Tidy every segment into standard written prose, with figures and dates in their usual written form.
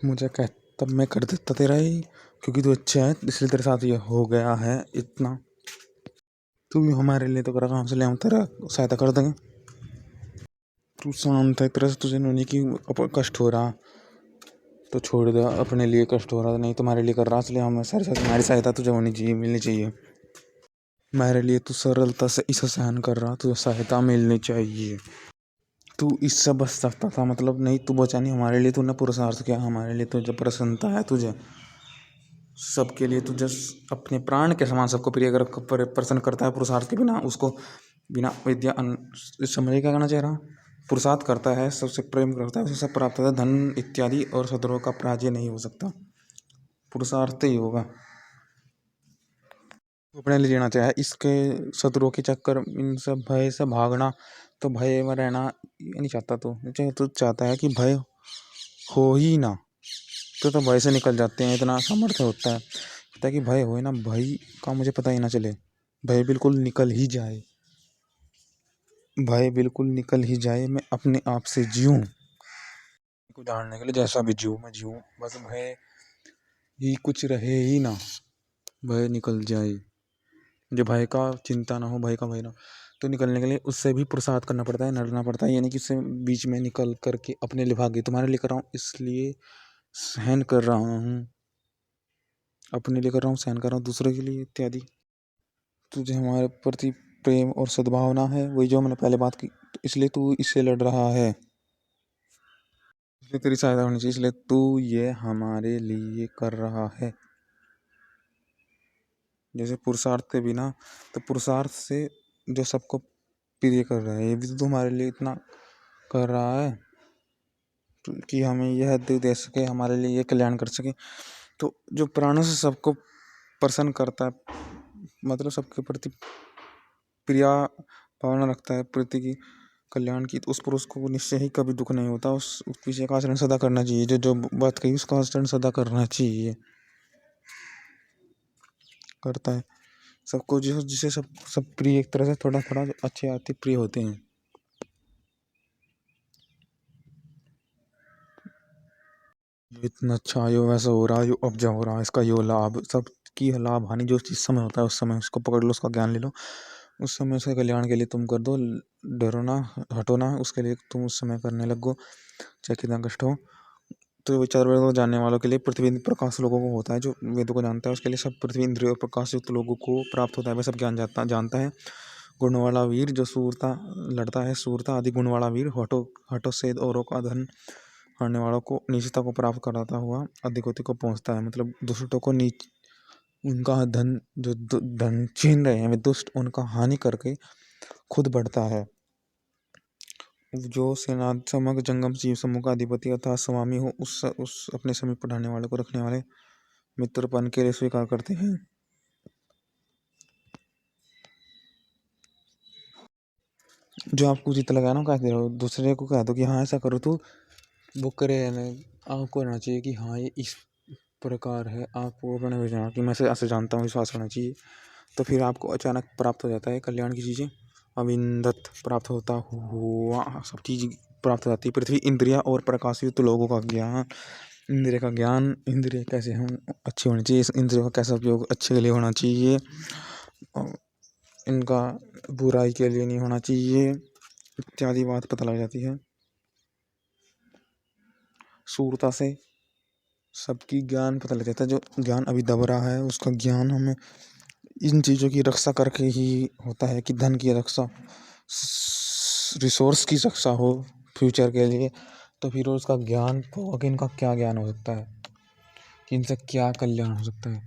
मुझे कह तब मैं कर देता तेरा ही, क्योंकि तू अच्छा है इसलिए तेरे साथ ये हो गया है इतना। तू भी हमारे लिए तो करा, कहाँ से ले हम तेरा सहायता कर देंगे। तू शांत है, तरह से तुझे नहीं कि कष्ट हो रहा तो छोड़ दे, अपने लिए कष्ट हो रहा नहीं तुम्हारे लिए कर रहा, इसलिए हमें सारे साथ हमारी सहायता तुझे होनी चाहिए, मिलनी चाहिए। मेरे लिए तू सरलता से इसे सहन कर रहा, तुझे सहायता मिलनी चाहिए। तू इससे बच सकता था, मतलब नहीं तू बचा नहीं, हमारे लिए तूने पुरुषार्थ किया, हमारे लिए तुझे प्रसन्नता है, तुझे सबके लिए तुझे अपने प्राण के समान सबको प्रिय कर प्रसन्न करता है। पुरुषार्थ के बिना उसको बिना विद्या इस समय क्या कहना चाह रहा, पुरुषार्थ करता है सबसे प्रेम करता है, उसे सब प्राप्त होता है, धन इत्यादि और शत्रुओं का पराजय नहीं हो सकता, पुरुषार्थ ही होगा। अपने लिए जीना चाहे, इसके शत्रुओं के चक्कर इन सब भय से भागना, तो भय में रहना ये नहीं चाहता तू चाहता है कि भय हो ही ना, तो भय से निकल जाते हैं, इतना सामर्थ्य होता है पता है कि भय होए ना, भय का मुझे पता ही ना चले, भय बिल्कुल निकल ही जाए, भय बिल्कुल निकल ही जाए, मैं अपने आप से जीऊँ को जानने के लिए, जैसा भी जीऊँ मैं जीऊँ, बस भय ही कुछ रहे ही ना, भय निकल जाए, जो भय का चिंता ना हो, भय का भय ना, तो निकलने के लिए उससे भी पुरुषार्थ करना पड़ता है, लड़ना पड़ता है, यानी कि उससे बीच में निकल करके अपने लिए भाग्य तुम्हारे लिए कर रहा हूँ, इसलिए सहन कर रहा हूँ, अपने लिए कर रहा हूँ, सहन कर रहा हूँ, दूसरे के लिए इत्यादि। तुझे हमारे प्रति प्रेम और सद्भावना है, वही जो मैंने पहले बात की, तो इसलिए तू इससे लड़ रहा है, इसलिए तेरी सहायता होनी चाहिए, इसलिए तू ये हमारे लिए कर रहा है। जैसे पुरुषार्थ के बिना, तो पुरुषार्थ से जो सबको प्रिय कर रहा है, ये भी तो तुम्हारे लिए इतना कर रहा है कि हमें यह दे सके, हमारे लिए ये कल्याण कर सके, तो जो प्राणों से सबको प्रसन्न करता है, मतलब सबके प्रति प्रिया भावना रखता है, प्रति की कल्याण की, तो उस पुरुष को निश्चय ही कभी दुख नहीं होता, उस विषय का आचरण सदा करना चाहिए, जो जो बात कही उसका आचरण सदा करना चाहिए, करता है सबको, जिसे सब सब प्रिय, एक तरह से थोड़ा थोड़ा अच्छे आते प्रिय होते हैं। इतना अच्छा यो वैसा हो रहा, यो अब हो रहा, इसका यो लाभ, सब की लाभ हानि जो जिस समय होता है उस समय उसको पकड़ लो, उसका ज्ञान ले लो, उस समय उसके कल्याण के लिए तुम कर दो, डरो ना, हटो ना, उसके लिए तुम उस समय करने लगो, चाहे कितना कष्ट हो। तो विचार वेदों को जानने वालों के लिए पृथ्वी प्रकाश लोगों को होता है, जो वेदों को जानता है उसके लिए सब पृथ्वी इंद्रिय और प्रकाश युक्त लोगों को प्राप्त होता है, वह सब ज्ञान जानता है। गुण वाला वीर जो सूरता लड़ता है, सूरता आदि गुण वाला वीर हटो हटो से औरों का धन करने वालों को नीचता को प्राप्त कराता हुआ अधिगति को पहुंचता है, मतलब दुष्टों को नीच उनका धन जो धन छीन रहे हैं वे दुष्ट, उनका हानि करके खुद बढ़ता है। जो सेना समग्र जंगम जीव समूह का अधिपति अर्थात स्वामी हो, उस अपने समीप पढ़ाने वाले को रखने वाले मित्रपन के लिए स्वीकार करते हैं। जो आपको चित्त लगाया ना, कह दे रहो दूसरे को कह दो कि हाँ ऐसा करो, तो वो करे, आपको रहना चाहिए कि हाँ ये इस प्रकार है, आपको अपने विचार कि मैं ऐसे जानता हूँ, विश्वास होना चाहिए, तो फिर आपको अचानक प्राप्त हो जाता है कल्याण की चीज़ें, अविंदत प्राप्त होता हुआ सब चीज़ प्राप्त हो जाती है, पृथ्वी इंद्रिया और प्रकाशयुक्त लोगों का ज्ञान, इंद्रिय का ज्ञान, इंद्रिय कैसे हम अच्छे होने चाहिए, इस इंद्रियों का कैसा उपयोग अच्छे के लिए होना चाहिए, और इनका बुराई के लिए नहीं होना चाहिए, इत्यादि बात पता लग जाती है। सूरता से सबकी ज्ञान पता लग जाता है, जो ज्ञान अभी दब रहा है उसका ज्ञान हमें इन चीज़ों की रक्षा करके ही होता है, कि धन की रक्षा, रिसोर्स की रक्षा हो फ्यूचर के लिए, तो फिर उसका ज्ञान होगा कि इनका क्या ज्ञान हो सकता है, कि इनसे क्या कल्याण हो सकता है,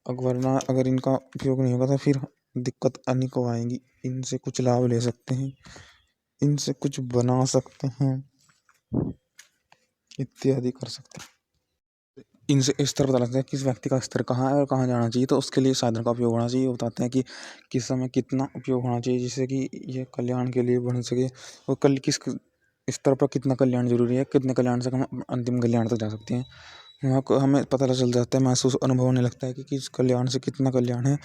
वरना अगर इनका उपयोग नहीं होगा तो फिर दिक्कत अनेकों आएंगी, इनसे कुछ लाभ ले सकते हैं, इनसे कुछ बना सकते हैं, इत्यादि कर सकते हैं। इनसे स्तर पता लगता है किस व्यक्ति का स्तर कहाँ है और कहाँ जाना चाहिए, तो उसके लिए साधन का उपयोग होना चाहिए, बताते हैं कि किस समय कितना उपयोग होना चाहिए जिससे कि ये कल्याण के लिए बन सके, और कल किस स्तर पर कितना कल्याण जरूरी है, कितने कल्याण से हम अंतिम कल्याण तक जा सकते हैं, वहाँ को हमें पता चल जाता है, महसूस अनुभव होने लगता है कि किस कल्याण से कितना कल्याण है,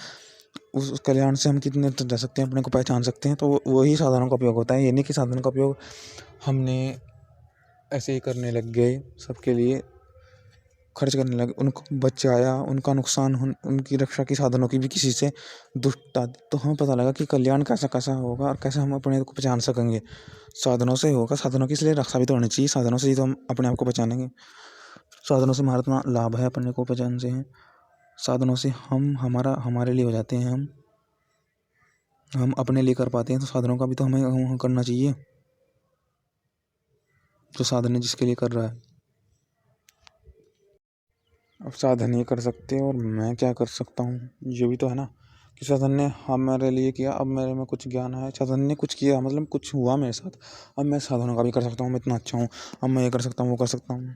उस कल्याण से हम कितने तक जा सकते हैं, अपने को पहचान सकते हैं, तो वही साधनों का उपयोग होता है, ये नहीं कि साधन का उपयोग हमने ऐसे ही करने लग गए सबके लिए, खर्च करने लगे, उनको बच्चे आया, उनका नुकसान उनकी रक्षा की साधनों की भी किसी से दुष्टता, तो हमें पता लगा कि कल्याण कैसा कैसा होगा और कैसे हम अपने को पहचान सकेंगे। साधनों से होगा, साधनों की इसलिए रक्षा भी तो होनी चाहिए, साधनों से ही तो हम अपने आप को पहचानेंगे। साधनों से हमारा इतना लाभ है अपने को पहचान से है, साधनों से हम हमारे लिए हो जाते हैं, हम अपने लिए कर पाते हैं, तो साधनों का भी तो हमें करना चाहिए, जो साधन है जिसके लिए कर रहा है। अब साधन ये कर सकते हैं और मैं क्या कर सकता हूँ, ये भी तो है ना, कि साधन ने हमारे लिए किया, अब मेरे में कुछ ज्ञान है, साधन ने कुछ किया, मतलब कुछ हुआ मेरे साथ, अब मैं साधनों का भी कर सकता हूँ, मैं इतना अच्छा हूँ, अब मैं ये कर सकता हूँ, वो कर सकता हूँ,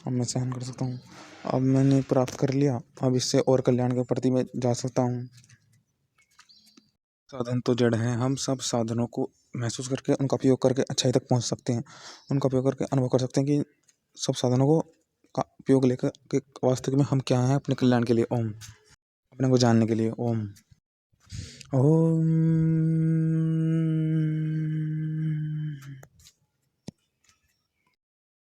अब मैं सहन कर सकता हूँ, अब मैंने प्राप्त कर लिया, अब इससे और कल्याण के प्रति मैं जा सकता हूँ। साधन तो जड़ हैं, हम सब साधनों को महसूस करके उनका उपयोग करके अच्छाई तक पहुँच सकते हैं, उनका उपयोग करके अनुभव कर सकते हैं कि सब साधनों को का उपयोग लेकर के वास्तविक में हम क्या हैं अपने कल्याण के लिए। ओम। अपने को जानने के लिए। ओम। ओम